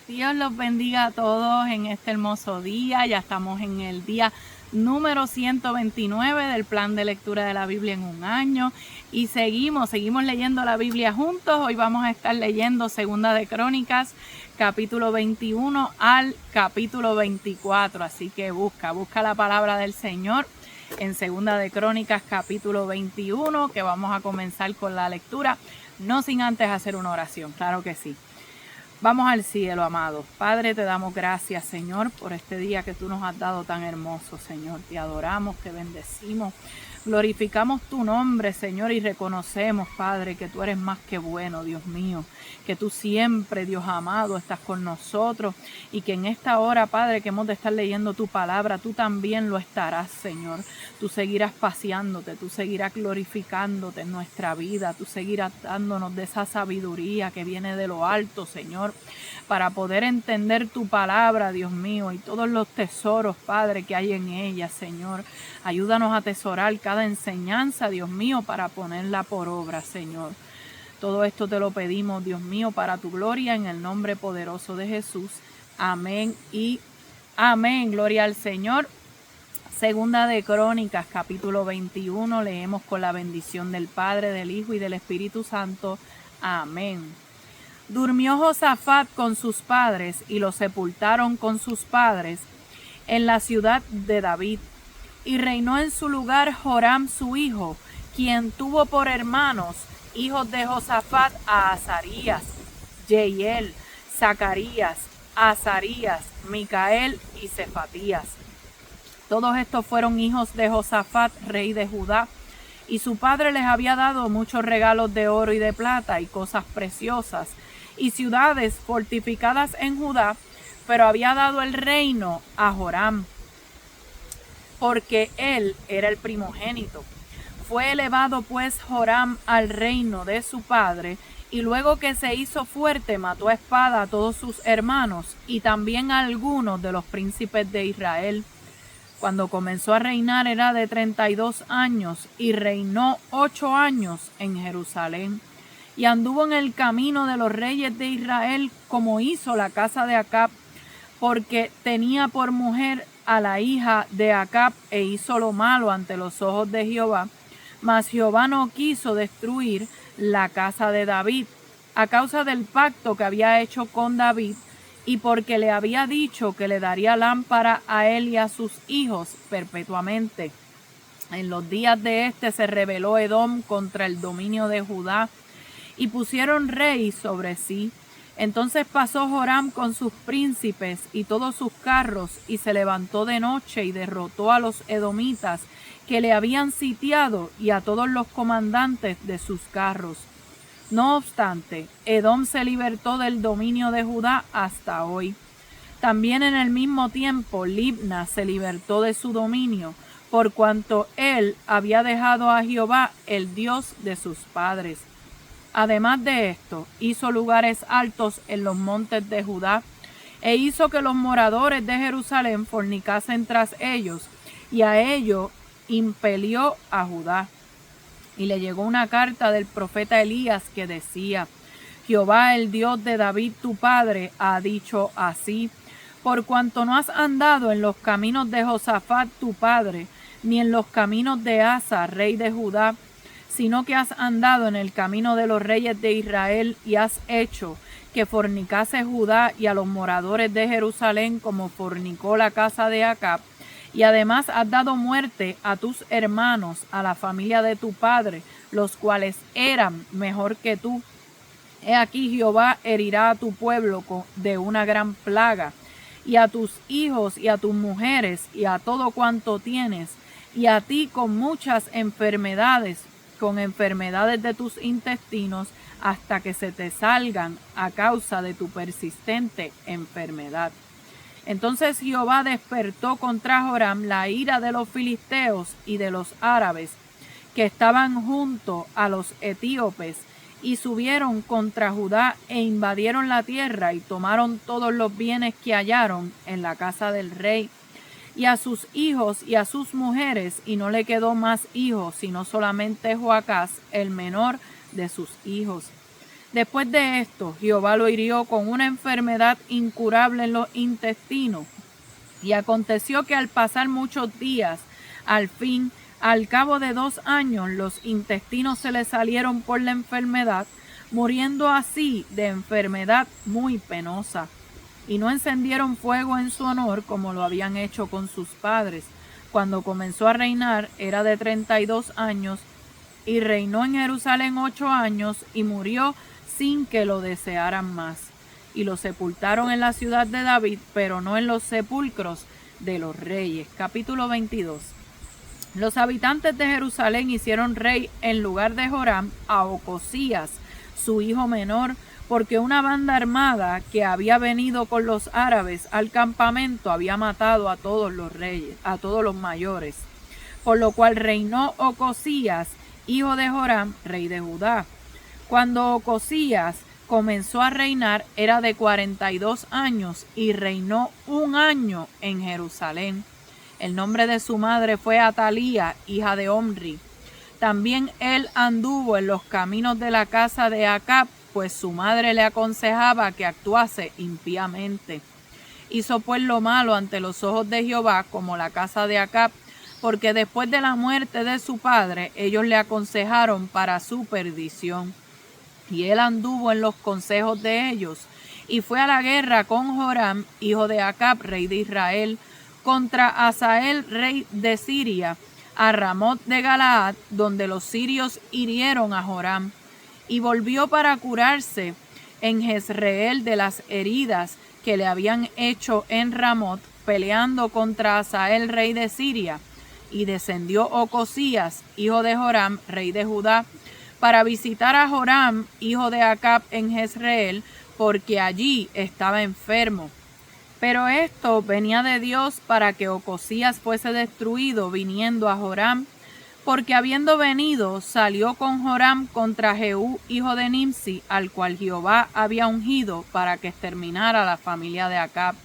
Dios los bendiga a todos en este hermoso día. Ya estamos en el día número 129 del plan de lectura de la Biblia en un año y seguimos leyendo la Biblia juntos. Hoy vamos a estar leyendo Segunda de Crónicas, capítulo 21 al capítulo 24. Así que busca la palabra del Señor en Segunda de Crónicas, capítulo 21, que vamos a comenzar con la lectura, no sin antes hacer una oración. Claro que sí. Vamos al cielo, amados. Padre, te damos gracias, Señor, por este día que tú nos has dado tan hermoso, Señor. Te adoramos, te bendecimos, glorificamos tu nombre, Señor, y reconocemos, Padre, que tú eres más que bueno, Dios mío, que tú siempre, Dios amado, estás con nosotros y que en esta hora, Padre, que hemos de estar leyendo tu palabra, tú también lo estarás, Señor. Tú seguirás paseándote, tú seguirás glorificándote en nuestra vida, tú seguirás dándonos de esa sabiduría que viene de lo alto, Señor, para poder entender tu palabra, Dios mío, y todos los tesoros, Padre, que hay en ella, Señor. Ayúdanos a atesorar cada enseñanza, Dios mío, para ponerla por obra, Señor. Todo esto te lo pedimos, Dios mío, para tu gloria, en el nombre poderoso de Jesús. Amén y amén. Gloria al Señor. Segunda de Crónicas, capítulo 21, leemos con la bendición del Padre, del Hijo y del Espíritu Santo. Amén. Durmió Josafat con sus padres y lo sepultaron con sus padres en la ciudad de David. Y reinó en su lugar Joram su hijo, quien tuvo por hermanos, hijos de Josafat, a Azarías, Jeiel, Zacarías, Azarías, Micael y Cefatías. Todos estos fueron hijos de Josafat, rey de Judá, y su padre les había dado muchos regalos de oro y de plata y cosas preciosas, y ciudades fortificadas en Judá, pero había dado el reino a Joram, porque él era el primogénito. Fue elevado pues Joram al reino de su padre, y luego que se hizo fuerte mató a espada a todos sus hermanos, y también a algunos de los príncipes de Israel. Cuando comenzó a reinar era de 32 años, y reinó 8 años en Jerusalén. Y anduvo en el camino de los reyes de Israel, como hizo la casa de Acab, porque tenía por mujer a la hija de Acab, e hizo lo malo ante los ojos de Jehová. Mas Jehová no quiso destruir la casa de David, a causa del pacto que había hecho con David, y porque le había dicho que le daría lámpara a él y a sus hijos perpetuamente. En los días de este se rebeló Edom contra el dominio de Judá, y pusieron rey sobre sí. Entonces pasó Joram con sus príncipes y todos sus carros, y se levantó de noche y derrotó a los edomitas que le habían sitiado y a todos los comandantes de sus carros. No obstante, Edom se libertó del dominio de Judá hasta hoy. También en el mismo tiempo Libna se libertó de su dominio, por cuanto él había dejado a Jehová, el Dios de sus padres. Además de esto, hizo lugares altos en los montes de Judá, e hizo que los moradores de Jerusalén fornicasen tras ellos, y a ello impelió a Judá. Y le llegó una carta del profeta Elías que decía: Jehová, el Dios de David tu padre, ha dicho así: por cuanto no has andado en los caminos de Josafat tu padre, ni en los caminos de Asa, rey de Judá, sino que has andado en el camino de los reyes de Israel, y has hecho que fornicase Judá y a los moradores de Jerusalén como fornicó la casa de Acab, y además has dado muerte a tus hermanos, a la familia de tu padre, los cuales eran mejor que tú. He aquí Jehová herirá a tu pueblo de una gran plaga, y a tus hijos y a tus mujeres y a todo cuanto tienes, y a ti con muchas enfermedades, con enfermedades de tus intestinos, hasta que se te salgan a causa de tu persistente enfermedad. Entonces Jehová despertó contra Joram la ira de los filisteos y de los árabes que estaban junto a los etíopes, y subieron contra Judá e invadieron la tierra y tomaron todos los bienes que hallaron en la casa del rey, y a sus hijos y a sus mujeres, y no le quedó más hijos, sino solamente Joacás, el menor de sus hijos. Después de esto, Jehová lo hirió con una enfermedad incurable en los intestinos. Y aconteció que al pasar muchos días, al cabo de 2 años, los intestinos se le salieron por la enfermedad, muriendo así de enfermedad muy penosa. Y no encendieron fuego en su honor como lo habían hecho con sus padres. Cuando comenzó a reinar era de 32 años, y reinó en Jerusalén 8 años, y murió sin que lo desearan más. Y lo sepultaron en la ciudad de David, pero no en los sepulcros de los reyes. Capítulo 22. Los habitantes de Jerusalén hicieron rey en lugar de Joram a Ocosías, su hijo menor, porque una banda armada que había venido con los árabes al campamento había matado a todos los reyes, a todos los mayores. Por lo cual reinó Ocosías, hijo de Joram, rey de Judá. Cuando Ocosías comenzó a reinar era de 42 años y reinó 1 año en Jerusalén. El nombre de su madre fue Atalía, hija de Omri. También él anduvo en los caminos de la casa de Acab, pues su madre le aconsejaba que actuase impíamente. Hizo pues lo malo ante los ojos de Jehová, como la casa de Acab, porque después de la muerte de su padre, ellos le aconsejaron para su perdición. Y él anduvo en los consejos de ellos, y fue a la guerra con Joram, hijo de Acab, rey de Israel, contra Hazael, rey de Siria, a Ramot de Galaad, donde los sirios hirieron a Joram. Y volvió para curarse en Jezreel de las heridas que le habían hecho en Ramot, peleando contra Hazael, rey de Siria. Y descendió Ocosías, hijo de Joram, rey de Judá, para visitar a Joram, hijo de Acab, en Jezreel, porque allí estaba enfermo. Pero esto venía de Dios para que Ocosías fuese destruido viniendo a Joram, porque habiendo venido salió con Joram contra Jehú, hijo de Nimsi, al cual Jehová había ungido para que exterminara a la familia de Acab.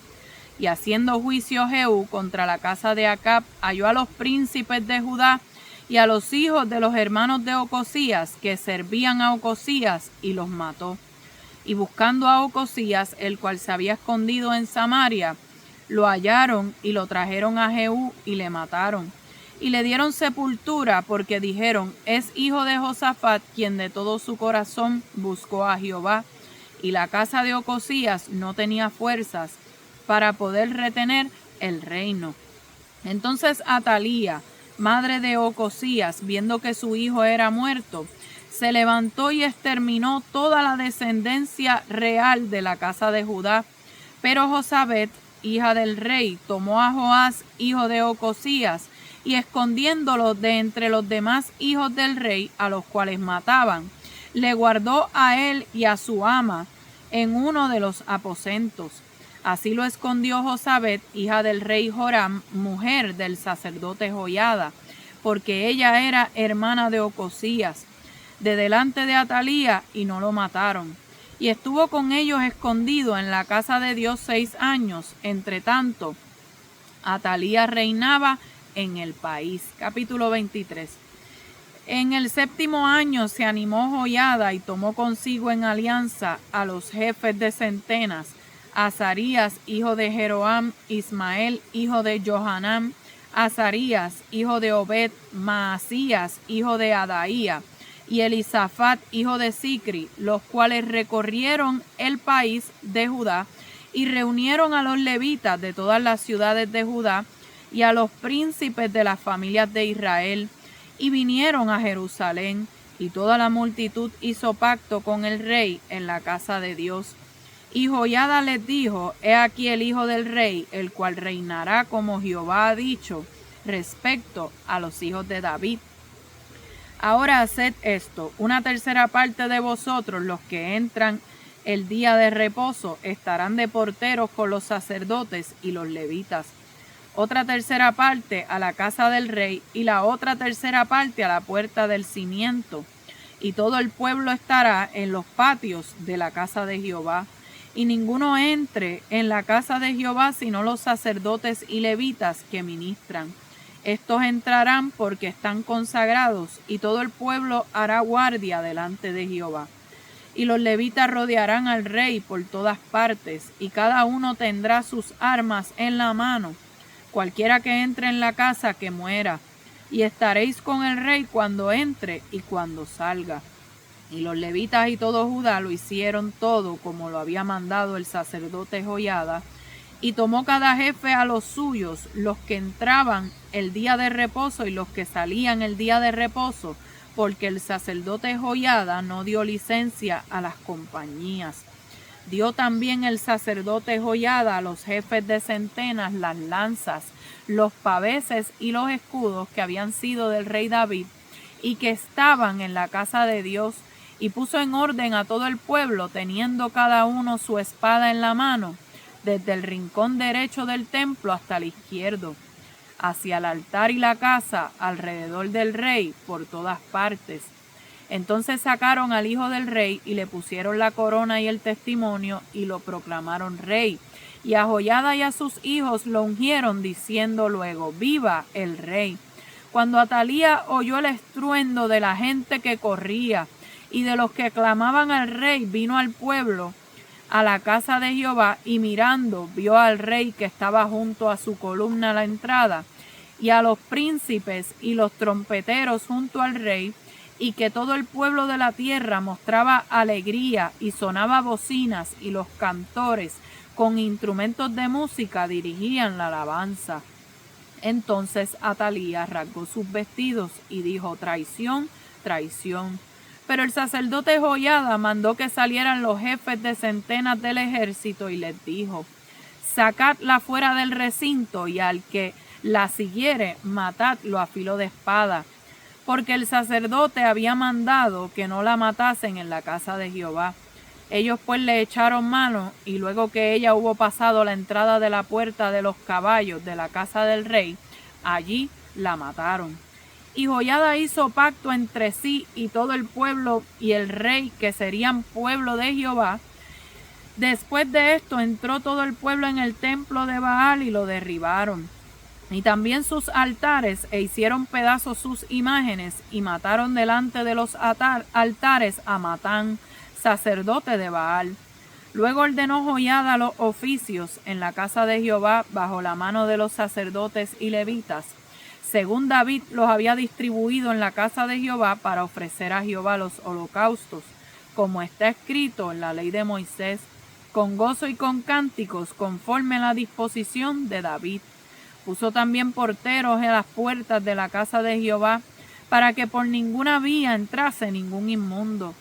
Y haciendo juicio Jehú contra la casa de Acab, halló a los príncipes de Judá y a los hijos de los hermanos de Ocosías que servían a Ocosías, y los mató. Y buscando a Ocosías, el cual se había escondido en Samaria, lo hallaron y lo trajeron a Jehú y le mataron. Y le dieron sepultura porque dijeron: es hijo de Josafat, quien de todo su corazón buscó a Jehová. Y la casa de Ocosías no tenía fuerzas para poder retener el reino. Entonces Atalía, madre de Ocosías, viendo que su hijo era muerto, se levantó y exterminó toda la descendencia real de la casa de Judá. Pero Josabet, hija del rey, tomó a Joás, hijo de Ocosías, y escondiéndolo de entre los demás hijos del rey, a los cuales mataban, le guardó a él y a su ama en uno de los aposentos. Así lo escondió Josabet, hija del rey Joram, mujer del sacerdote Joiada, porque ella era hermana de Ocosías, de delante de Atalía, y no lo mataron. Y estuvo con ellos escondido en la casa de Dios 6 años. Entre tanto, Atalía reinaba en el país. Capítulo 23. En el 7º año se animó Joiada y tomó consigo en alianza a los jefes de centenas: Azarías, hijo de Jeroam; Ismael, hijo de Johanán; Azarías, hijo de Obed; Maasías, hijo de Adaía; y Elisafat, hijo de Sicri, los cuales recorrieron el país de Judá y reunieron a los levitas de todas las ciudades de Judá y a los príncipes de las familias de Israel, y vinieron a Jerusalén, y toda la multitud hizo pacto con el rey en la casa de Dios. Y Joiada les dijo: he aquí el hijo del rey, el cual reinará como Jehová ha dicho respecto a los hijos de David. Ahora haced esto: una tercera parte de vosotros, los que entran el día de reposo, estarán de porteros con los sacerdotes y los levitas. Otra tercera parte a la casa del rey, y la otra tercera parte a la puerta del cimiento. Y todo el pueblo estará en los patios de la casa de Jehová. Y ninguno entre en la casa de Jehová sino los sacerdotes y levitas que ministran. Estos entrarán porque están consagrados, y todo el pueblo hará guardia delante de Jehová. Y los levitas rodearán al rey por todas partes, y cada uno tendrá sus armas en la mano, cualquiera que entre en la casa que muera, y estaréis con el rey cuando entre y cuando salga. Y los levitas y todo Judá lo hicieron todo como lo había mandado el sacerdote Joiada, y tomó cada jefe a los suyos, los que entraban el día de reposo y los que salían el día de reposo, porque el sacerdote Joiada no dio licencia a las compañías. Dio también el sacerdote Joiada a los jefes de centenas las lanzas, los paveses y los escudos que habían sido del rey David y que estaban en la casa de Dios, y puso en orden a todo el pueblo, teniendo cada uno su espada en la mano, desde el rincón derecho del templo hasta el izquierdo, hacia el altar y la casa, alrededor del rey, por todas partes. Entonces sacaron al hijo del rey y le pusieron la corona y el testimonio y lo proclamaron rey. Y a Joiada y a sus hijos lo ungieron, diciendo luego: ¡Viva el rey! Cuando Atalía oyó el estruendo de la gente que corría y de los que clamaban al rey, vino al pueblo a la casa de Jehová, y mirando vio al rey que estaba junto a su columna a la entrada, y a los príncipes y los trompeteros junto al rey, y que todo el pueblo de la tierra mostraba alegría y sonaba bocinas, y los cantores con instrumentos de música dirigían la alabanza. Entonces Atalía rasgó sus vestidos y dijo: traición, traición. Pero el sacerdote Joiada mandó que salieran los jefes de centenas del ejército y les dijo: sacadla fuera del recinto, y al que la siguiere, matadlo a filo de espada. Porque el sacerdote había mandado que no la matasen en la casa de Jehová. Ellos pues le echaron mano, y luego que ella hubo pasado la entrada de la puerta de los caballos de la casa del rey, allí la mataron. Y Joiada hizo pacto entre sí y todo el pueblo y el rey, que serían pueblo de Jehová. Después de esto entró todo el pueblo en el templo de Baal y lo derribaron, y también sus altares, e hicieron pedazos sus imágenes, y mataron delante de los altares a Matán, sacerdote de Baal. Luego ordenó Joiada los oficios en la casa de Jehová bajo la mano de los sacerdotes y levitas, según David los había distribuido en la casa de Jehová, para ofrecer a Jehová los holocaustos, como está escrito en la ley de Moisés, con gozo y con cánticos, conforme a la disposición de David. Puso también porteros en las puertas de la casa de Jehová, para que por ninguna vía entrase ningún inmundo.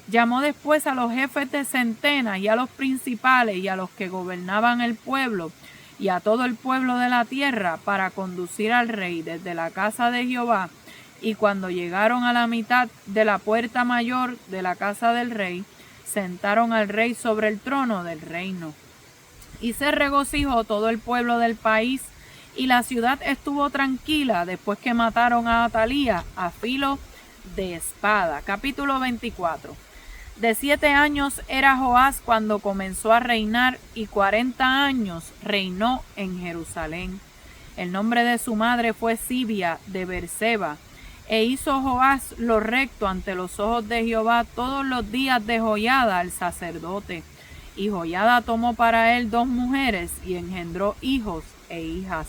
Llamó después a los jefes de centenas y a los principales y a los que gobernaban el pueblo y a todo el pueblo de la tierra, para conducir al rey desde la casa de Jehová. Y cuando llegaron a la mitad de la puerta mayor de la casa del rey, sentaron al rey sobre el trono del reino. Y se regocijó todo el pueblo del país, y la ciudad estuvo tranquila después que mataron a Atalía a filo de espada. Capítulo 24. De 7 años era Joás cuando comenzó a reinar, y 40 años reinó en Jerusalén. El nombre de su madre fue Sibia de Berseba. E hizo Joás lo recto ante los ojos de Jehová todos los días de Joiada el sacerdote. Y Joiada tomó para él 2 mujeres y engendró hijos e hijas.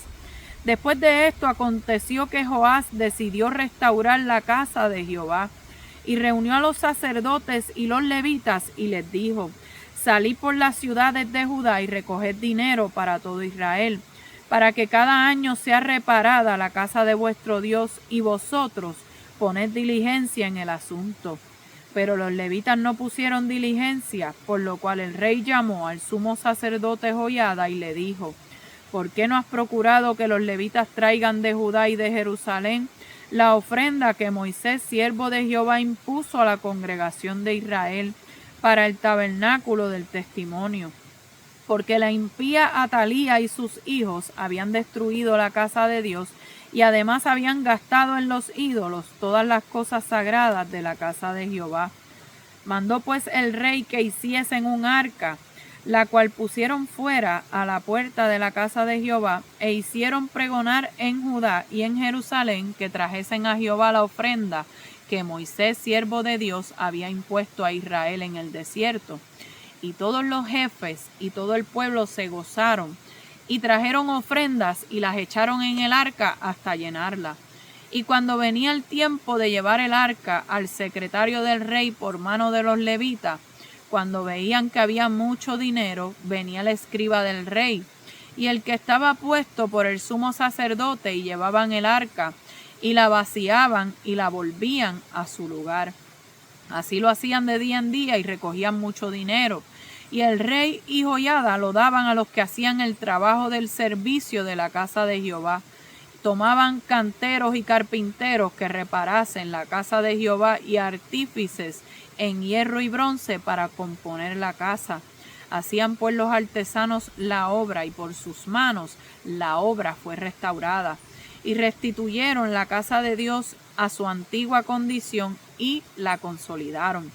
Después de esto aconteció que Joás decidió restaurar la casa de Jehová, y reunió a los sacerdotes y los levitas y les dijo: salid por las ciudades de Judá y recoged dinero para todo Israel, para que cada año sea reparada la casa de vuestro Dios, y vosotros poned diligencia en el asunto. Pero los levitas no pusieron diligencia, por lo cual el rey llamó al sumo sacerdote Joiada y le dijo: ¿por qué no has procurado que los levitas traigan de Judá y de Jerusalén la ofrenda que Moisés, siervo de Jehová, impuso a la congregación de Israel para el tabernáculo del testimonio? Porque la impía Atalía y sus hijos habían destruido la casa de Dios, y además habían gastado en los ídolos todas las cosas sagradas de la casa de Jehová. Mandó pues el rey que hiciesen un arca, la cual pusieron fuera a la puerta de la casa de Jehová, e hicieron pregonar en Judá y en Jerusalén que trajesen a Jehová la ofrenda que Moisés, siervo de Dios, había impuesto a Israel en el desierto. Y todos los jefes y todo el pueblo se gozaron y trajeron ofrendas y las echaron en el arca hasta llenarla. Y cuando venía el tiempo de llevar el arca al secretario del rey por mano de los levitas, cuando veían que había mucho dinero, venía el escriba del rey y el que estaba puesto por el sumo sacerdote, y llevaban el arca y la vaciaban y la volvían a su lugar. Así lo hacían de día en día y recogían mucho dinero. Y el rey y Joiada lo daban a los que hacían el trabajo del servicio de la casa de Jehová. Tomaban canteros y carpinteros que reparasen la casa de Jehová y artífices en hierro y bronce para componer la casa. Hacían pues los artesanos la obra, y por sus manos la obra fue restaurada. Y restituyeron la casa de Dios a su antigua condición y la consolidaron.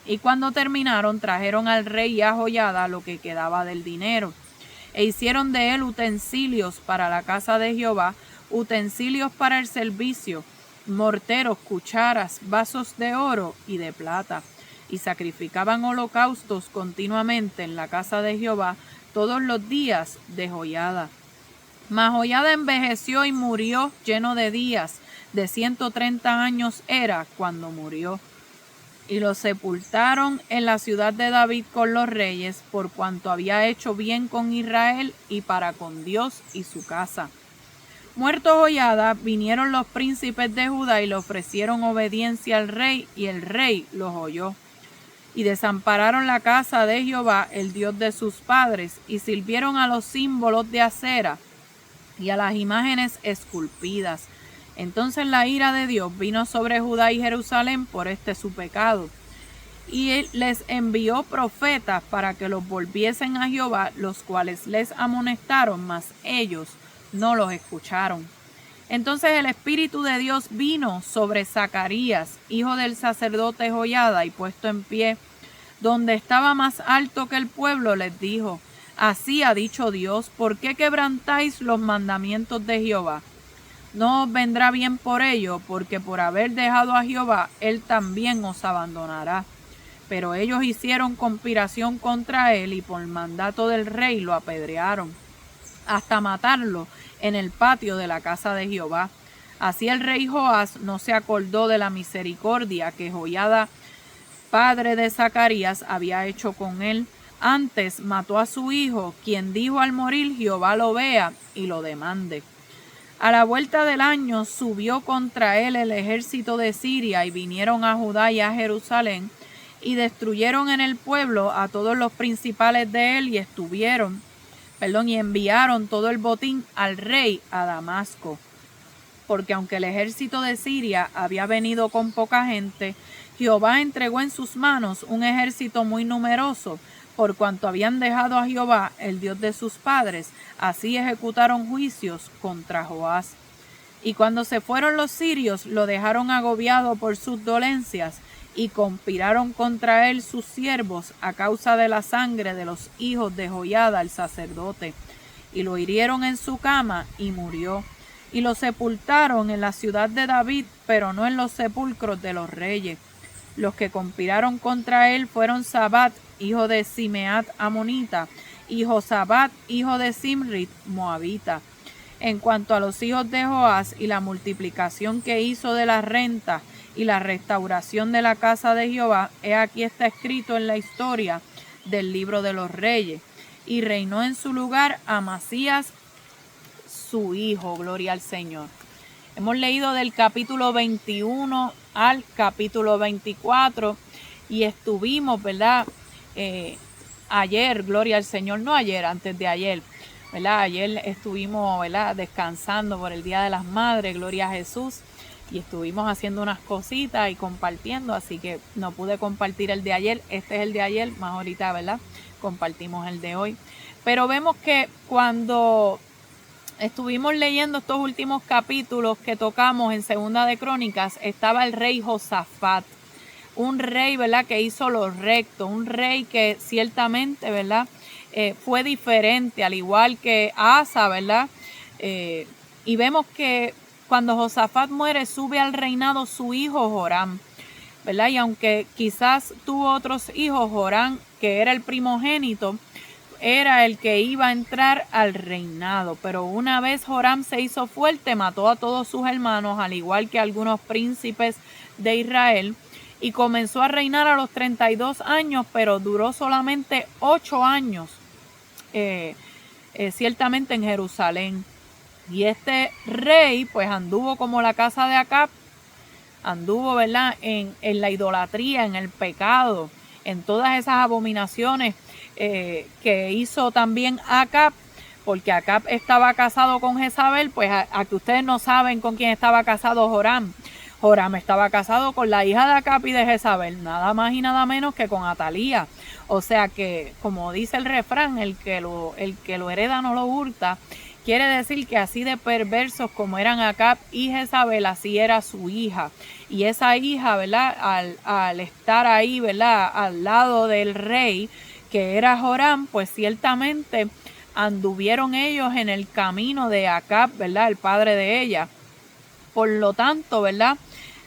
Y cuando terminaron, trajeron al rey y a Joiada lo que quedaba del dinero, e hicieron de él utensilios para la casa de Jehová, utensilios para el servicio, morteros, cucharas, vasos de oro y de plata. Y sacrificaban holocaustos continuamente en la casa de Jehová todos los días de Joiada. Mas Joiada envejeció y murió lleno de días, de 130 años era cuando murió. Y lo sepultaron en la ciudad de David con los reyes, por cuanto había hecho bien con Israel y para con Dios y su casa. Muerto Joiada, vinieron los príncipes de Judá y le ofrecieron obediencia al rey, y el rey los oyó. Y desampararon la casa de Jehová, el Dios de sus padres, y sirvieron a los símbolos de acera y a las imágenes esculpidas. Entonces la ira de Dios vino sobre Judá y Jerusalén por este su pecado. Y él les envió profetas para que los volviesen a Jehová, los cuales les amonestaron, mas ellos no los escucharon. Entonces el Espíritu de Dios vino sobre Zacarías, hijo del sacerdote Joiada, y puesto en pie, donde estaba más alto que el pueblo, les dijo: Así ha dicho Dios, ¿por qué quebrantáis los mandamientos de Jehová? No os vendrá bien por ello, porque por haber dejado a Jehová, él también os abandonará. Pero ellos hicieron conspiración contra él, y por mandato del rey lo apedrearon, hasta matarlo en el patio de la casa de Jehová. Así el rey Joás no se acordó de la misericordia que Joiada, padre de Zacarías, había hecho con él. Antes mató a su hijo, quien dijo al morir: Jehová lo vea y lo demande. A la vuelta del año subió contra él el ejército de Siria, y vinieron a Judá y a Jerusalén, y destruyeron en el pueblo a todos los principales de él, y enviaron todo el botín al rey a Damasco. Porque aunque el ejército de Siria había venido con poca gente, Jehová entregó en sus manos un ejército muy numeroso, por cuanto habían dejado a Jehová, el Dios de sus padres. Así ejecutaron juicios contra Joás. Y cuando se fueron los sirios, lo dejaron agobiado por sus dolencias, y conspiraron contra él sus siervos a causa de la sangre de los hijos de Joiada el sacerdote, y lo hirieron en su cama y murió. Y lo sepultaron en la ciudad de David, pero no en los sepulcros de los reyes. Los que conspiraron contra él fueron Sabat, hijo de Simeat amonita, y Josabat, hijo de Simrit moabita. En cuanto a los hijos de Joás y la multiplicación que hizo de la renta y la restauración de la casa de Jehová, he aquí está escrito en la historia del libro de los reyes. Y reinó en su lugar Amasías, su hijo. Gloria al Señor. Hemos leído del capítulo 21 al capítulo 24 y estuvimos, ¿verdad? Ayer, gloria al Señor, no ayer, antes de ayer, ¿verdad? Ayer estuvimos, ¿verdad?, descansando por el Día de las Madres, gloria a Jesús, y estuvimos haciendo unas cositas y compartiendo, así que no pude compartir el de ayer. Este es el de ayer, más ahorita, ¿verdad?, compartimos el de hoy. Pero vemos que cuando estuvimos leyendo estos últimos capítulos que tocamos en Segunda de Crónicas, estaba el rey Josafat, un rey, ¿verdad?, que hizo lo recto, un rey que ciertamente, ¿verdad?, fue diferente, al igual que Asa, ¿verdad? Y vemos que cuando Josafat muere, sube al reinado su hijo Joram, ¿verdad? Y aunque quizás tuvo otros hijos, Joram, que era el primogénito, era el que iba a entrar al reinado. Pero una vez Joram se hizo fuerte, mató a todos sus hermanos, al igual que algunos príncipes de Israel, y comenzó a reinar a los 32 años, pero duró solamente 8 años, ciertamente en Jerusalén. Y este rey pues anduvo como la casa de Acab, anduvo, ¿verdad?, en la idolatría, en el pecado, en todas esas abominaciones que hizo también Acab, porque Acab estaba casado con Jezabel. Pues a que ustedes no saben con quién estaba casado Joram. Joram estaba casado con la hija de Acab y de Jezabel, nada más y nada menos que con Atalía. O sea que, como dice el refrán, el que lo hereda no lo hurta. Quiere decir que así de perversos como eran Acab y Jezabel, así era su hija. Y esa hija, ¿verdad?, al estar ahí, ¿verdad?, al lado del rey, que era Joram, pues ciertamente anduvieron ellos en el camino de Acab, ¿verdad?, el padre de ella. Por lo tanto, ¿verdad?,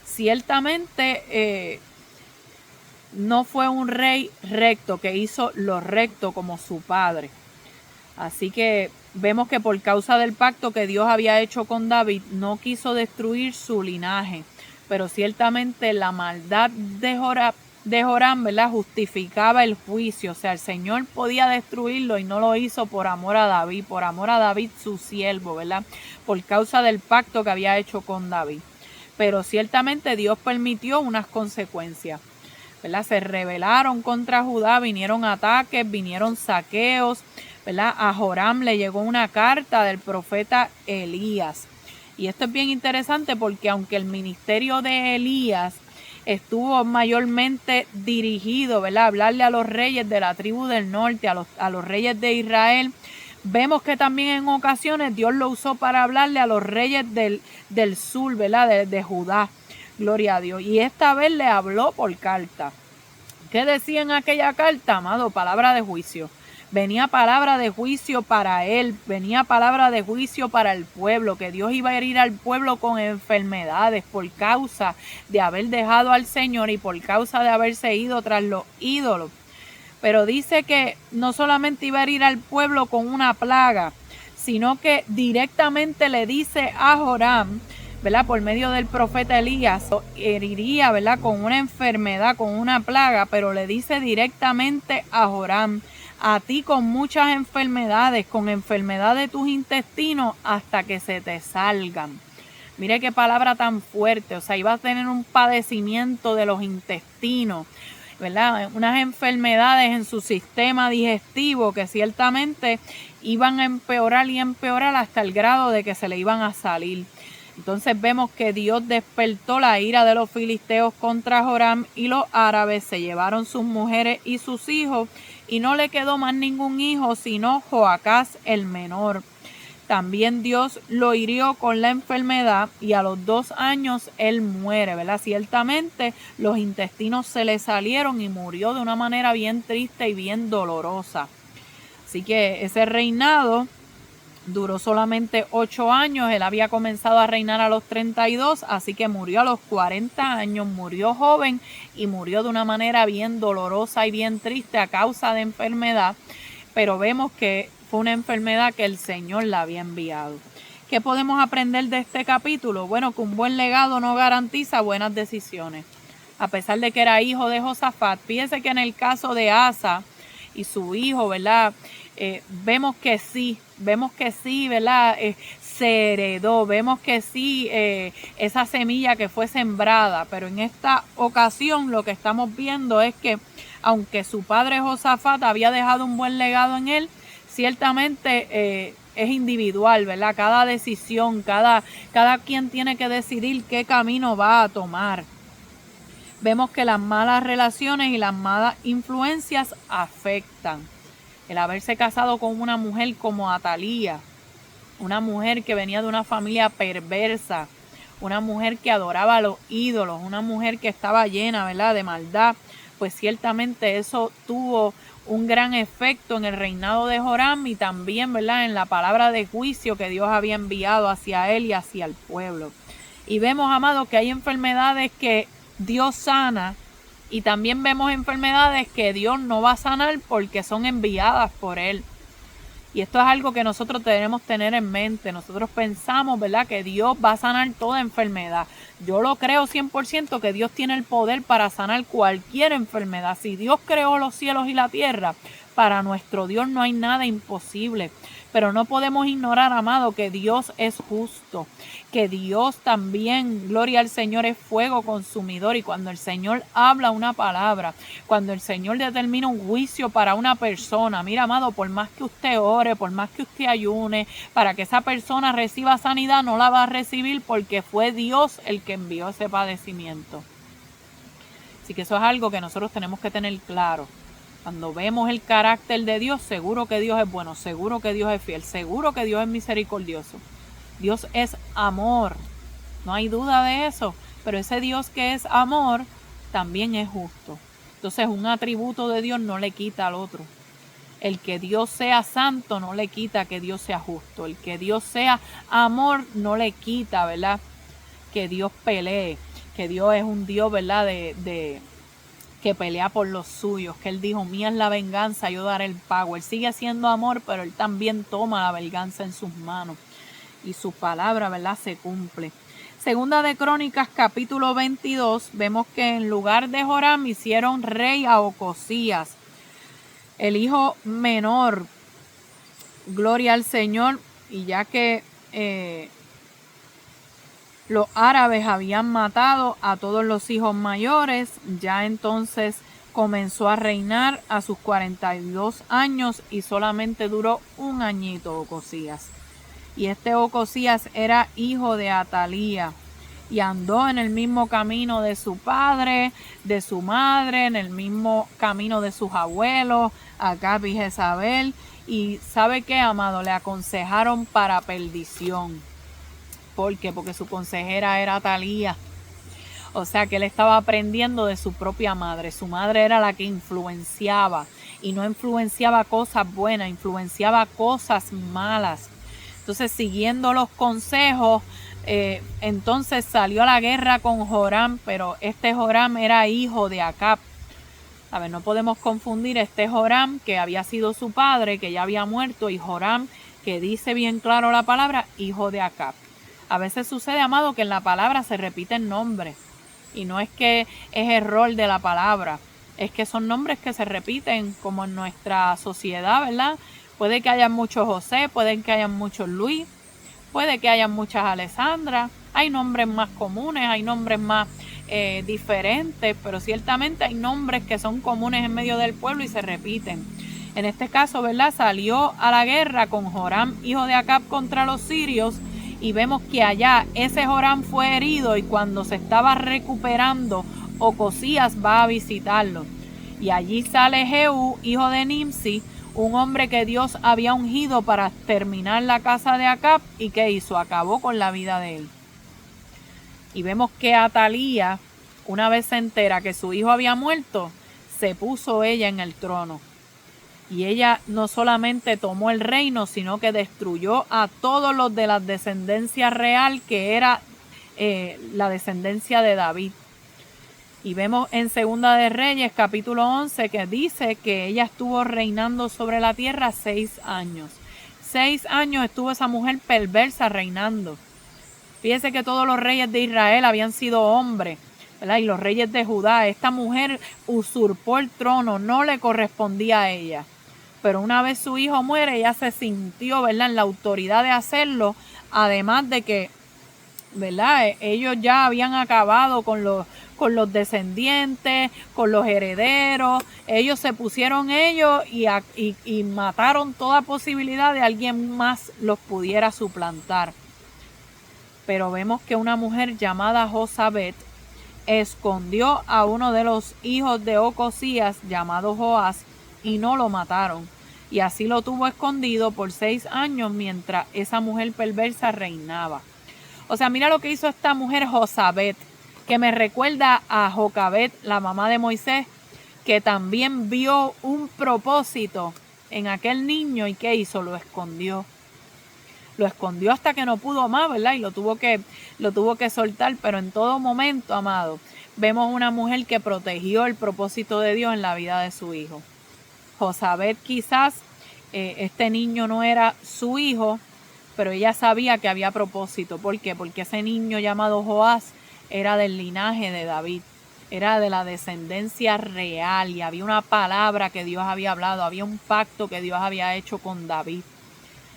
ciertamente no fue un rey recto que hizo lo recto como su padre. Así que vemos que por causa del pacto que Dios había hecho con David, no quiso destruir su linaje. Pero ciertamente la maldad de Joram, ¿verdad?, justificaba el juicio. O sea, el Señor podía destruirlo y no lo hizo por amor a David su siervo, ¿verdad?, por causa del pacto que había hecho con David. Pero ciertamente Dios permitió unas consecuencias, ¿verdad? Se rebelaron contra Judá, vinieron ataques, vinieron saqueos, ¿verdad? A Joram le llegó una carta del profeta Elías. Y esto es bien interesante porque aunque el ministerio de Elías estuvo mayormente dirigido, ¿verdad?, a hablarle a los reyes de la tribu del norte, a los reyes de Israel, vemos que también en ocasiones Dios lo usó para hablarle a los reyes del sur, ¿verdad?, de Judá. Gloria a Dios. Y esta vez le habló por carta. ¿Qué decía en aquella carta, amado? Palabra de juicio. Venía palabra de juicio para él, venía palabra de juicio para el pueblo, que Dios iba a herir al pueblo con enfermedades por causa de haber dejado al Señor y por causa de haberse ido tras los ídolos. Pero dice que no solamente iba a herir al pueblo con una plaga, sino que directamente le dice a Joram, ¿verdad?, por medio del profeta Elías, heriría, ¿verdad?, con una enfermedad, con una plaga, pero le dice directamente a Joram: a ti con muchas enfermedades, con enfermedad de tus intestinos hasta que se te salgan. Mire qué palabra tan fuerte. O sea, iba a tener un padecimiento de los intestinos, ¿verdad?, unas enfermedades en su sistema digestivo que ciertamente iban a empeorar y empeorar hasta el grado de que se le iban a salir. Entonces vemos que Dios despertó la ira de los filisteos contra Joram y los árabes se llevaron sus mujeres y sus hijos y no le quedó más ningún hijo sino Joacás el menor. También Dios lo hirió con la enfermedad y a los 2 años él muere, ¿verdad? Ciertamente los intestinos se le salieron y murió de una manera bien triste y bien dolorosa. Así que ese reinado duró solamente 8 años. Él había comenzado a reinar a los 32, así que murió a los 40 años, murió joven y murió de una manera bien dolorosa y bien triste a causa de enfermedad. Pero vemos que fue una enfermedad que el Señor la había enviado. ¿Qué podemos aprender de este capítulo? Bueno, que un buen legado no garantiza buenas decisiones. A pesar de que era hijo de Josafat, fíjese que en el caso de Asa y su hijo, ¿verdad?, vemos que sí, ¿verdad?, se heredó, vemos que sí, esa semilla que fue sembrada, pero en esta ocasión lo que estamos viendo es que aunque su padre Josafat había dejado un buen legado en él, ciertamente es individual, ¿verdad? Cada decisión, cada quien tiene que decidir qué camino va a tomar. Vemos que las malas relaciones y las malas influencias afectan. El haberse casado con una mujer como Atalía, una mujer que venía de una familia perversa, una mujer que adoraba a los ídolos, una mujer que estaba llena, ¿verdad?, de maldad, pues ciertamente eso tuvo un gran efecto en el reinado de Joram y también, ¿verdad?, en la palabra de juicio que Dios había enviado hacia él y hacia el pueblo. Y vemos, amados, que hay enfermedades que Dios sana y también vemos enfermedades que Dios no va a sanar porque son enviadas por él. Y esto es algo que nosotros debemos tener en mente. Nosotros pensamos, ¿verdad?, que Dios va a sanar toda enfermedad. Yo lo creo 100% que Dios tiene el poder para sanar cualquier enfermedad. Si Dios creó los cielos y la tierra, para nuestro Dios no hay nada imposible. Pero no podemos ignorar, amado, que Dios es justo, que Dios también, gloria al Señor, es fuego consumidor. Y cuando el Señor habla una palabra, cuando el Señor determina un juicio para una persona, mira, amado, por más que usted ore, por más que usted ayune, para que esa persona reciba sanidad, no la va a recibir porque fue Dios el que envió ese padecimiento. Así que eso es algo que nosotros tenemos que tener claro. Cuando vemos el carácter de Dios, seguro que Dios es bueno, seguro que Dios es fiel, seguro que Dios es misericordioso. Dios es amor, no hay duda de eso, pero ese Dios que es amor también es justo. Entonces, un atributo de Dios no le quita al otro. El que Dios sea santo no le quita que Dios sea justo. El que Dios sea amor no le quita, ¿verdad?, que Dios pelee, que Dios es un Dios, ¿verdad?, que pelea por los suyos, que él dijo, mía es la venganza, yo daré el pago. Él sigue siendo amor, pero él también toma la venganza en sus manos y su palabra, ¿verdad?, se cumple. Segunda de Crónicas, capítulo 22, vemos que en lugar de Joram hicieron rey a Ocosías, el hijo menor. Gloria al Señor. Y ya que los árabes habían matado a todos los hijos mayores, ya entonces comenzó a reinar a sus 42 años y solamente duró un añito Ocosías. Y este Ocosías era hijo de Atalía y andó en el mismo camino de su padre, de su madre, en el mismo camino de sus abuelos, Acab y Jezabel. Y ¿sabe qué, amado? Le aconsejaron para perdición. ¿Por qué? Porque su consejera era Atalía. O sea que él estaba aprendiendo de su propia madre. Su madre era la que influenciaba. Y no influenciaba cosas buenas, influenciaba cosas malas. Entonces, siguiendo los consejos, entonces salió a la guerra con Joram. Pero este Joram era hijo de Acab. A ver, no podemos confundir este Joram, que había sido su padre, que ya había muerto, y Joram, que dice bien claro la palabra, hijo de Acab. A veces sucede, amado, que en la palabra se repiten nombres. Y no es que es error de la palabra. Es que son nombres que se repiten como en nuestra sociedad, ¿verdad? Puede que haya muchos José, puede que haya muchos Luis, puede que haya muchas Alessandra. Hay nombres más comunes, hay nombres más diferentes, pero ciertamente hay nombres que son comunes en medio del pueblo y se repiten. En este caso, ¿verdad?, salió a la guerra con Joram, hijo de Acab, contra los sirios. Y vemos que allá ese Joram fue herido y cuando se estaba recuperando, Ocosías va a visitarlo. Y allí sale Jehú, hijo de Nimsi, un hombre que Dios había ungido para terminar la casa de Acab. ¿Y qué hizo? Acabó con la vida de él. Y vemos que Atalía, una vez se entera que su hijo había muerto, se puso ella en el trono. Y ella no solamente tomó el reino, sino que destruyó a todos los de la descendencia real, que era la descendencia de David. Y vemos en Segunda de Reyes, capítulo 11, que dice que ella estuvo reinando sobre la tierra 6 años. 6 años estuvo esa mujer perversa reinando. Fíjese que todos los reyes de Israel habían sido hombres, ¿verdad? Y los reyes de Judá. Esta mujer usurpó el trono, no le correspondía a ella. Pero una vez su hijo muere, ella se sintió, ¿verdad?, en la autoridad de hacerlo. Además de que, ¿verdad?, ellos ya habían acabado con los descendientes, con los herederos. Ellos se pusieron ellos y mataron toda posibilidad de alguien más los pudiera suplantar. Pero vemos que una mujer llamada Josabet escondió a uno de los hijos de Ocosías, llamado Joás, y no lo mataron. Y así lo tuvo escondido por 6 años mientras esa mujer perversa reinaba. O sea, mira lo que hizo esta mujer Josabet, que me recuerda a Jocabet, la mamá de Moisés, que también vio un propósito en aquel niño y ¿qué hizo? Lo escondió. Lo escondió hasta que no pudo más, ¿verdad? Y lo tuvo que soltar, pero en todo momento, amado, vemos una mujer que protegió el propósito de Dios en la vida de su hijo. Josabet quizás, este niño no era su hijo, pero ella sabía que había propósito. ¿Por qué? Porque ese niño llamado Joás era del linaje de David, era de la descendencia real y había una palabra que Dios había hablado, había un pacto que Dios había hecho con David.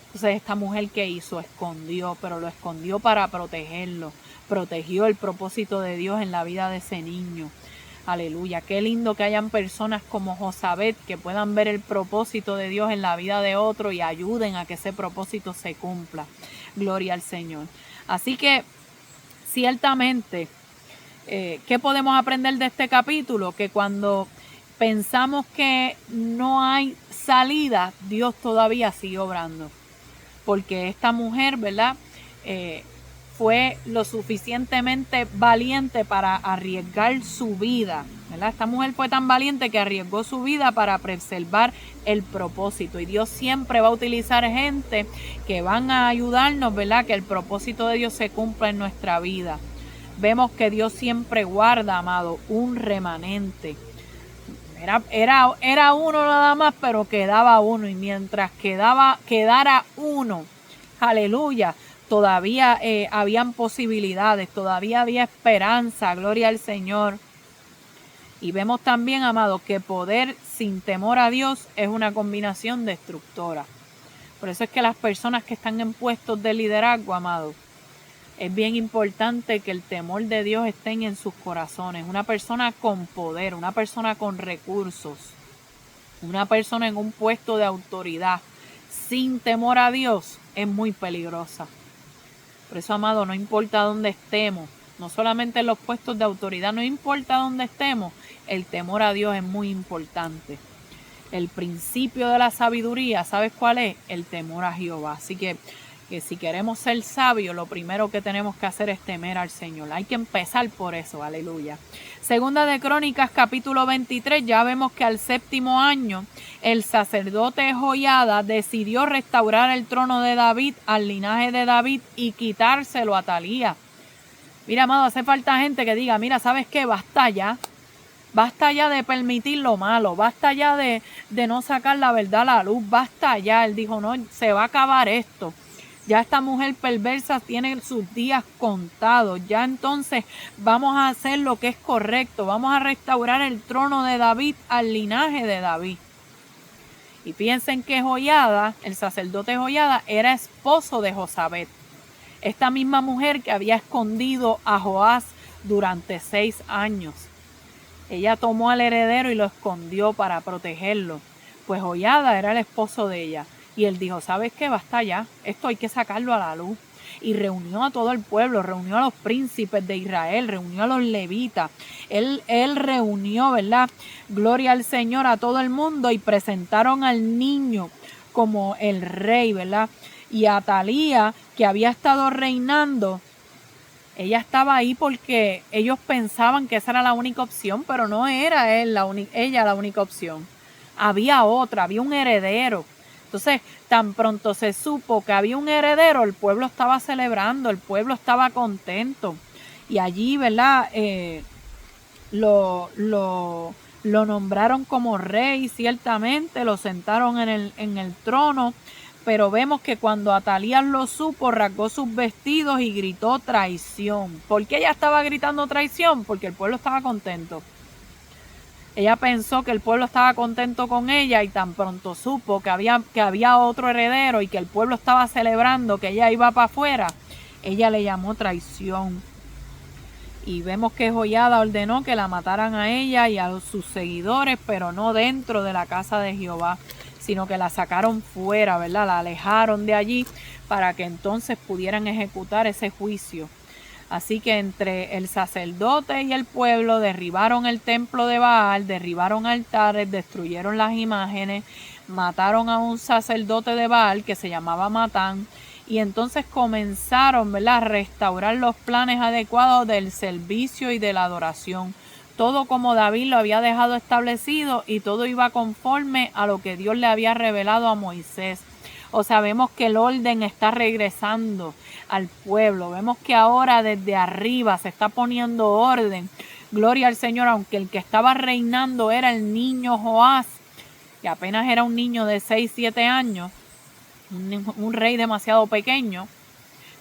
Entonces esta mujer, ¿qué hizo? Escondió, pero lo escondió para protegerlo. Protegió el propósito de Dios en la vida de ese niño. Aleluya. Qué lindo que hayan personas como Josabet que puedan ver el propósito de Dios en la vida de otro y ayuden a que ese propósito se cumpla. Gloria al Señor. Así que, ciertamente, ¿qué podemos aprender de este capítulo? Que cuando pensamos que no hay salida, Dios todavía sigue obrando. Porque esta mujer, ¿verdad? Fue lo suficientemente valiente para arriesgar su vida, ¿verdad? Esta mujer fue tan valiente que arriesgó su vida para preservar el propósito. Y Dios siempre va a utilizar gente que van a ayudarnos, ¿verdad? Que el propósito de Dios se cumpla en nuestra vida. Vemos que Dios siempre guarda, amado, un remanente. Era uno nada más, pero quedaba uno. Y mientras quedara uno, aleluya, todavía habían posibilidades, todavía había esperanza, gloria al Señor. Y vemos también, amado, que poder sin temor a Dios es una combinación destructora. Por eso es que las personas que están en puestos de liderazgo, amado, es bien importante que el temor de Dios esté en sus corazones. Una persona con poder, una persona con recursos, una persona en un puesto de autoridad sin temor a Dios es muy peligrosa. Por eso, amado, no importa dónde estemos, no solamente en los puestos de autoridad, no importa dónde estemos, el temor a Dios es muy importante. El principio de la sabiduría, ¿sabes cuál es? El temor a Jehová. Así que si queremos ser sabios, lo primero que tenemos que hacer es temer al Señor. Hay que empezar por eso, aleluya. Segunda de Crónicas, capítulo 23, ya vemos que al 7º año, el sacerdote Joiada decidió restaurar el trono de David, al linaje de David, y quitárselo a Atalía. Mira, amado, hace falta gente que diga, mira, ¿sabes qué? Basta ya. Basta ya de permitir lo malo, basta ya de no sacar la verdad a la luz, basta ya. Él dijo, no, se va a acabar esto. Ya esta mujer perversa tiene sus días contados. Ya entonces vamos a hacer lo que es correcto. Vamos a restaurar el trono de David al linaje de David. Y piensen que Joiada, el sacerdote Joiada, era esposo de Josabet. Esta misma mujer que había escondido a Joás durante 6 años. Ella tomó al heredero y lo escondió para protegerlo. Pues Joiada era el esposo de ella. Y él dijo, ¿sabes qué? Basta ya, esto hay que sacarlo a la luz. Y reunió a todo el pueblo, reunió a los príncipes de Israel, reunió a los levitas. Él reunió, ¿verdad? Gloria al Señor, a todo el mundo, y presentaron al niño como el rey, ¿verdad? Y a Atalía, que había estado reinando, ella estaba ahí porque ellos pensaban que esa era la única opción, pero no era ella la única opción. Había otra, había un heredero. Entonces, tan pronto se supo que había un heredero, el pueblo estaba celebrando, el pueblo estaba contento. Y allí, ¿verdad? Lo nombraron como rey, ciertamente, lo sentaron en el trono. Pero vemos que cuando Atalía lo supo, rasgó sus vestidos y gritó traición. ¿Por qué ella estaba gritando traición? Porque el pueblo estaba contento. Ella pensó que el pueblo estaba contento con ella y tan pronto supo que había otro heredero y que el pueblo estaba celebrando que ella iba para afuera, ella le llamó traición. Y vemos que Joiada ordenó que la mataran a ella y a sus seguidores, pero no dentro de la casa de Jehová, sino que la sacaron fuera, ¿verdad? La alejaron de allí para que entonces pudieran ejecutar ese juicio. Así que entre el sacerdote y el pueblo derribaron el templo de Baal, derribaron altares, destruyeron las imágenes, mataron a un sacerdote de Baal que se llamaba Matán, y entonces comenzaron, ¿verdad?, a restaurar los planes adecuados del servicio y de la adoración. todo como David lo había dejado establecido y todo iba conforme a lo que Dios le había revelado a Moisés. O sea, vemos que el orden está regresando al pueblo. Vemos que ahora desde arriba se está poniendo orden. Gloria al Señor, aunque el que estaba reinando era el niño Joás, que apenas era un niño de 6, 7 años, un rey demasiado pequeño.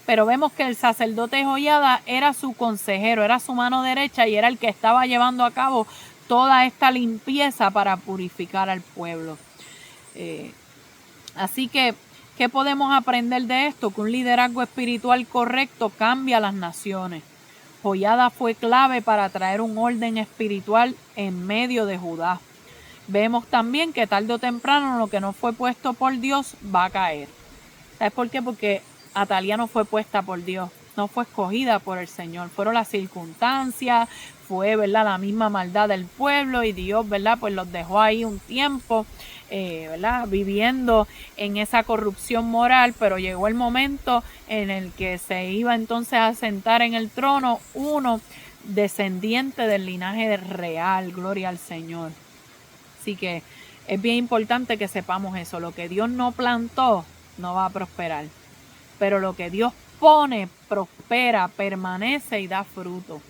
Pero vemos que el sacerdote Joiada era su consejero, era su mano derecha y era el que estaba llevando a cabo toda esta limpieza para purificar al pueblo. Así que, ¿qué podemos aprender de esto? Que un liderazgo espiritual correcto cambia las naciones. Joiada fue clave para traer un orden espiritual en medio de Judá. Vemos también que tarde o temprano lo que no fue puesto por Dios va a caer. ¿Sabes por qué? Porque Atalía no fue puesta por Dios, no fue escogida por el Señor. Fueron las circunstancias, fue, ¿verdad?, la misma maldad del pueblo y Dios, ¿verdad?, pues los dejó ahí un tiempo, ¿verdad?, viviendo en esa corrupción moral, pero llegó el momento en el que se iba entonces a sentar en el trono uno descendiente del linaje real. Gloria al Señor. Así que es bien importante que sepamos eso. Lo que Dios no plantó no va a prosperar. Pero lo que Dios pone, prospera, permanece y da fruto.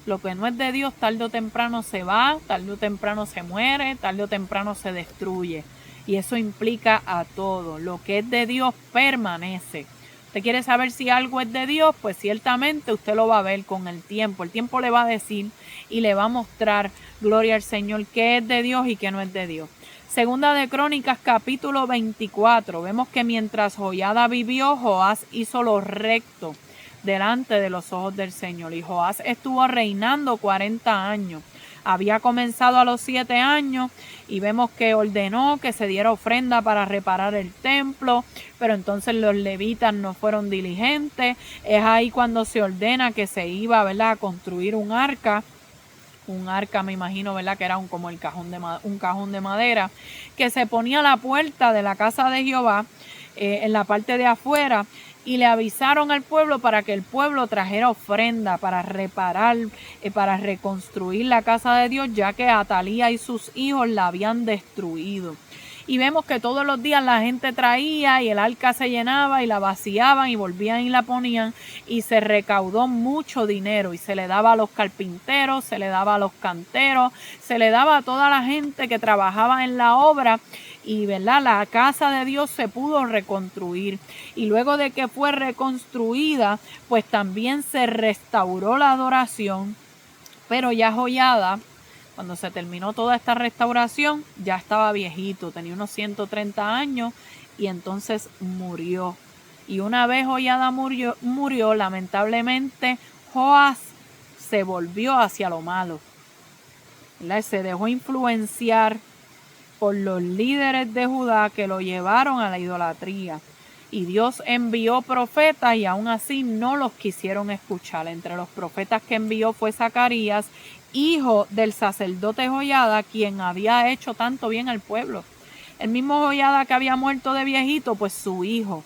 Lo que no es de Dios, tarde o temprano se va, tarde o temprano se muere, tarde o temprano se destruye. Y eso implica a todo. Lo que es de Dios permanece. ¿Usted quiere saber si algo es de Dios? Pues ciertamente usted lo va a ver con el tiempo. El tiempo le va a decir y le va a mostrar, gloria al Señor, qué es de Dios y qué no es de Dios. Segunda de Crónicas, capítulo 24. Vemos que mientras Joiada vivió, Joás hizo lo recto delante de los ojos del Señor. Y Joás estuvo reinando 40 años. Había comenzado a los 7 años y vemos que ordenó que se diera ofrenda para reparar el templo, pero entonces los levitas no fueron diligentes. Es ahí cuando se ordena que se iba, ¿verdad?, a construir un arca. Un arca, me imagino, ¿verdad?, que era un cajón de madera, que se ponía a la puerta de la casa de Jehová, en la parte de afuera, y le avisaron al pueblo para que el pueblo trajera ofrenda para reparar, para reconstruir la casa de Dios, ya que Atalía y sus hijos la habían destruido. Y vemos que todos los días la gente traía y el arca se llenaba y la vaciaban y volvían y la ponían, y se recaudó mucho dinero y se le daba a los carpinteros, se le daba a los canteros, se le daba a toda la gente que trabajaba en la obra. Y, ¿verdad?, la casa de Dios se pudo reconstruir. Y luego de que fue reconstruida, pues también se restauró la adoración. Pero ya Joiada, cuando se terminó toda esta restauración, ya estaba viejito, tenía unos 130 años y entonces murió. Y una vez Joiada murió, lamentablemente Joás se volvió hacia lo malo, ¿verdad? Se dejó influenciar por los líderes de Judá que lo llevaron a la idolatría. Y Dios envió profetas y aún así no los quisieron escuchar. Entre los profetas que envió fue Zacarías, hijo del sacerdote Joiada, quien había hecho tanto bien al pueblo. El mismo Joiada que había muerto de viejito, pues su hijo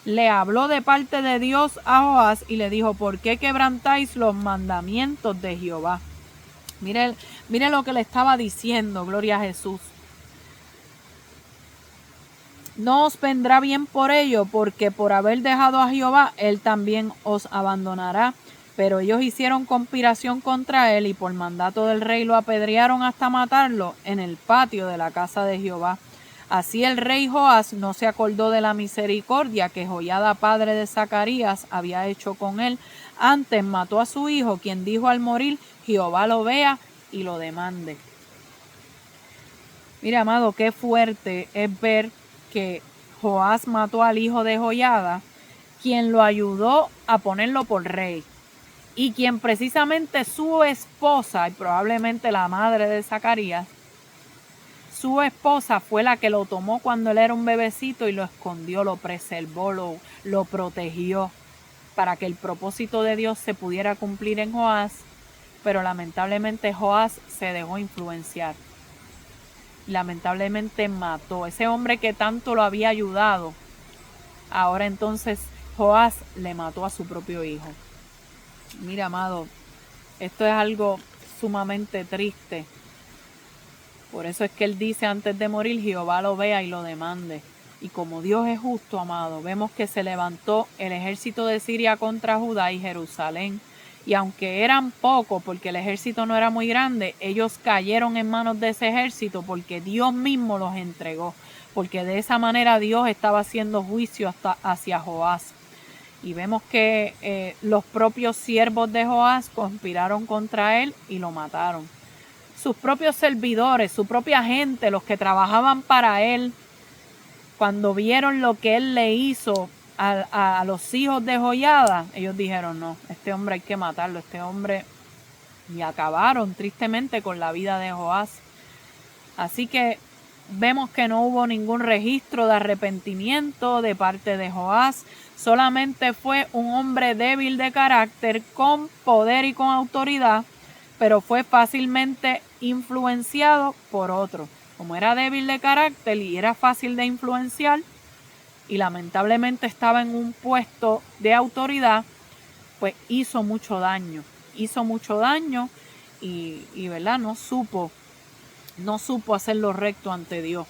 le habló de parte de Dios a Joás y le dijo: ¿por qué quebrantáis los mandamientos de Jehová? Mire lo que le estaba diciendo, gloria a Jesús. No os vendrá bien por ello, porque por haber dejado a Jehová, él también os abandonará. Pero ellos hicieron conspiración contra él y por mandato del rey lo apedrearon hasta matarlo en el patio de la casa de Jehová. Así el rey Joás no se acordó de la misericordia que Joiada, padre de Zacarías, había hecho con él. Antes mató a su hijo, quien dijo al morir: Jehová lo vea y lo demande. Mira, amado, qué fuerte es ver que Joás mató al hijo de Joiada, quien lo ayudó a ponerlo por rey, y quien precisamente su esposa, y probablemente la madre de Zacarías, su esposa fue la que lo tomó cuando él era un bebecito y lo escondió, lo preservó, lo protegió, para que el propósito de Dios se pudiera cumplir en Joás. Pero lamentablemente Joás se dejó influenciar. Lamentablemente mató a ese hombre que tanto lo había ayudado. Ahora entonces Joás le mató a su propio hijo. Mira, amado, esto es algo sumamente triste. Por eso es que él dice antes de morir, Jehová lo vea y lo demande. Y como Dios es justo, amado, vemos que se levantó el ejército de Siria contra Judá y Jerusalén. Y aunque eran pocos, porque el ejército no era muy grande, ellos cayeron en manos de ese ejército porque Dios mismo los entregó. Porque de esa manera Dios estaba haciendo juicio hacia Joás. Y vemos que los propios siervos de Joás conspiraron contra él y lo mataron. Sus propios servidores, su propia gente, los que trabajaban para él, cuando vieron lo que él le hizo a los hijos de Joiada, ellos dijeron, no, este hombre hay que matarlo, este hombre... Y acabaron tristemente con la vida de Joás. Así que vemos que no hubo ningún registro de arrepentimiento de parte de Joás. Solamente fue un hombre débil de carácter, con poder y con autoridad, pero fue fácilmente influenciado por otro. Como era débil de carácter y era fácil de influenciar, y lamentablemente estaba en un puesto de autoridad, pues hizo mucho daño y ¿verdad? No supo hacer lo recto ante Dios.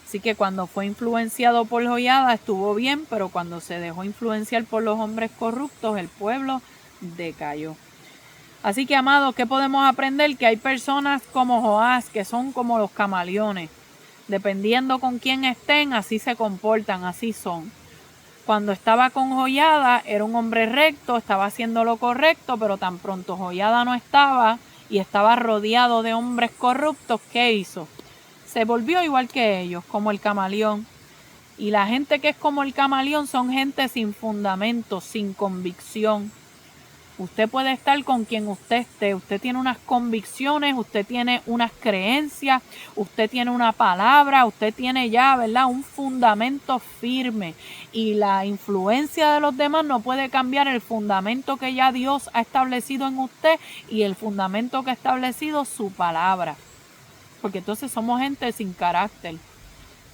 Así que cuando fue influenciado por Joiada estuvo bien, pero cuando se dejó influenciar por los hombres corruptos, el pueblo decayó. Así que, amados, ¿qué podemos aprender? Que hay personas como Joás que son como los camaleones. Dependiendo con quién estén, así se comportan, así son. Cuando estaba con Joiada, era un hombre recto, estaba haciendo lo correcto, pero tan pronto Joiada no estaba y estaba rodeado de hombres corruptos, ¿qué hizo? Se volvió igual que ellos, como el camaleón. Y la gente que es como el camaleón son gente sin fundamento, sin convicción. Usted puede estar con quien usted esté, usted tiene unas convicciones, usted tiene unas creencias, usted tiene una palabra, usted tiene ya, ¿verdad?, un fundamento firme. Y la influencia de los demás no puede cambiar el fundamento que ya Dios ha establecido en usted y el fundamento que ha establecido su palabra. Porque entonces somos gente sin carácter.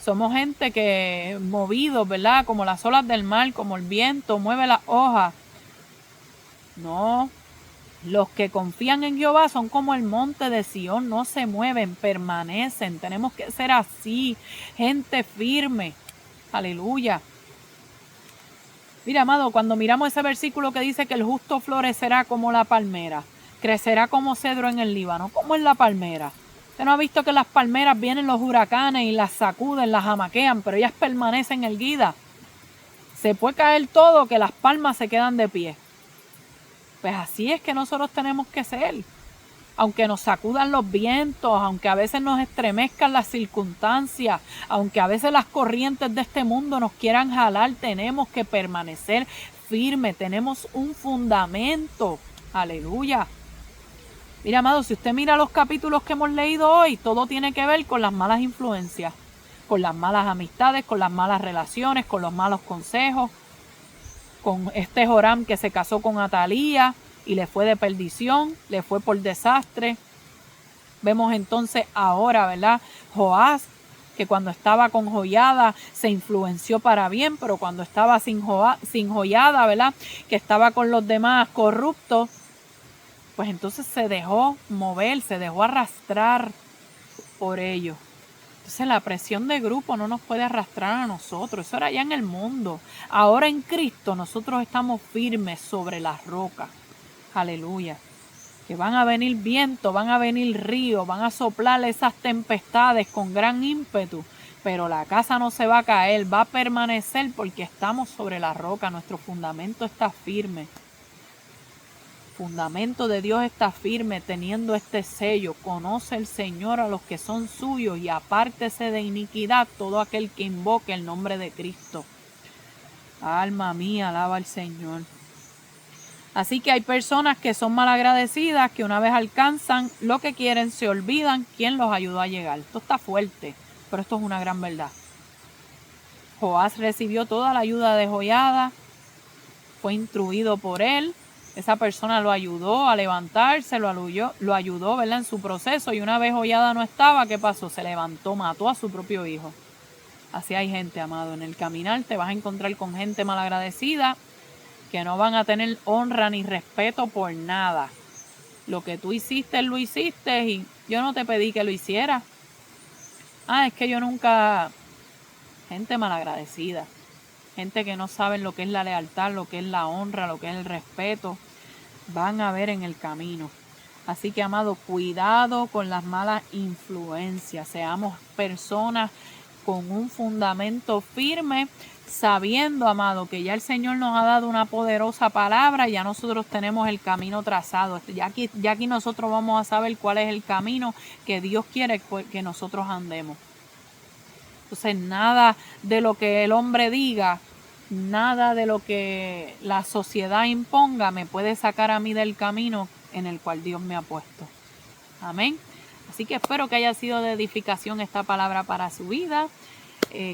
Somos gente que movidos, ¿verdad?, como las olas del mar, como el viento, mueve las hojas. No, los que confían en Jehová son como el monte de Sión, no se mueven, permanecen. Tenemos que ser así, gente firme. Aleluya. Mira, amado, cuando miramos ese versículo que dice que el justo florecerá como la palmera, crecerá como cedro en el Líbano. ¿Cómo es la palmera? Usted no ha visto que las palmeras vienen los huracanes y las sacuden, las jamaquean, pero ellas permanecen erguidas. Se puede caer todo, que las palmas se quedan de pie. Pues así es que nosotros tenemos que ser. Aunque nos sacudan los vientos, aunque a veces nos estremezcan las circunstancias, aunque a veces las corrientes de este mundo nos quieran jalar, tenemos que permanecer firmes. Tenemos un fundamento. Aleluya. Mira, amado, si usted mira los capítulos que hemos leído hoy, todo tiene que ver con las malas influencias, con las malas amistades, con las malas relaciones, con los malos consejos, con este Joram que se casó con Atalía y le fue de perdición, le fue por desastre. Vemos entonces ahora, ¿verdad?, Joás, que cuando estaba con Joiada se influenció para bien, pero cuando estaba sin Joiada, ¿verdad?, que estaba con los demás corruptos, pues entonces se dejó mover, se dejó arrastrar por ellos. Entonces la presión de grupo no nos puede arrastrar a nosotros. Eso era allá en el mundo. Ahora en Cristo nosotros estamos firmes sobre las rocas. Aleluya. Que van a venir vientos, van a venir ríos, van a soplar esas tempestades con gran ímpetu. Pero la casa no se va a caer, va a permanecer porque estamos sobre la roca. Nuestro fundamento está firme. Fundamento de Dios está firme, teniendo este sello. Conoce el Señor a los que son suyos y apártese de iniquidad todo aquel que invoque el nombre de Cristo. Alma mía, alaba al Señor. Así que hay personas que son malagradecidas, que una vez alcanzan lo que quieren, se olvidan quién los ayudó a llegar. Esto está fuerte, pero esto es una gran verdad. Joás recibió toda la ayuda de Joiada, fue instruido por él. Esa persona lo ayudó a levantarse, lo ayudó, ¿verdad?, en su proceso. Y una vez Joiada no estaba, ¿qué pasó? Se levantó, mató a su propio hijo. Así hay gente, amado. En el caminar te vas a encontrar con gente malagradecida que no van a tener honra ni respeto por nada. Lo que tú hiciste, lo hiciste y yo no te pedí que lo hicieras. Es que yo nunca... Gente malagradecida. Gente que no sabe lo que es la lealtad, lo que es la honra, lo que es el respeto. Van a ver en el camino. Así que, amado, cuidado con las malas influencias. Seamos personas con un fundamento firme, sabiendo, amado, que ya el Señor nos ha dado una poderosa palabra, ya nosotros tenemos el camino trazado. Ya aquí nosotros vamos a saber cuál es el camino que Dios quiere que nosotros andemos. Entonces, nada de lo que el hombre diga, nada de lo que la sociedad imponga me puede sacar a mí del camino en el cual Dios me ha puesto. Amén. Así que espero que haya sido de edificación esta palabra para su vida.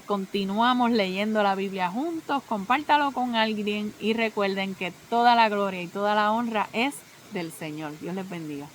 Continuamos leyendo la Biblia juntos. Compártalo con alguien y recuerden que toda la gloria y toda la honra es del Señor. Dios les bendiga.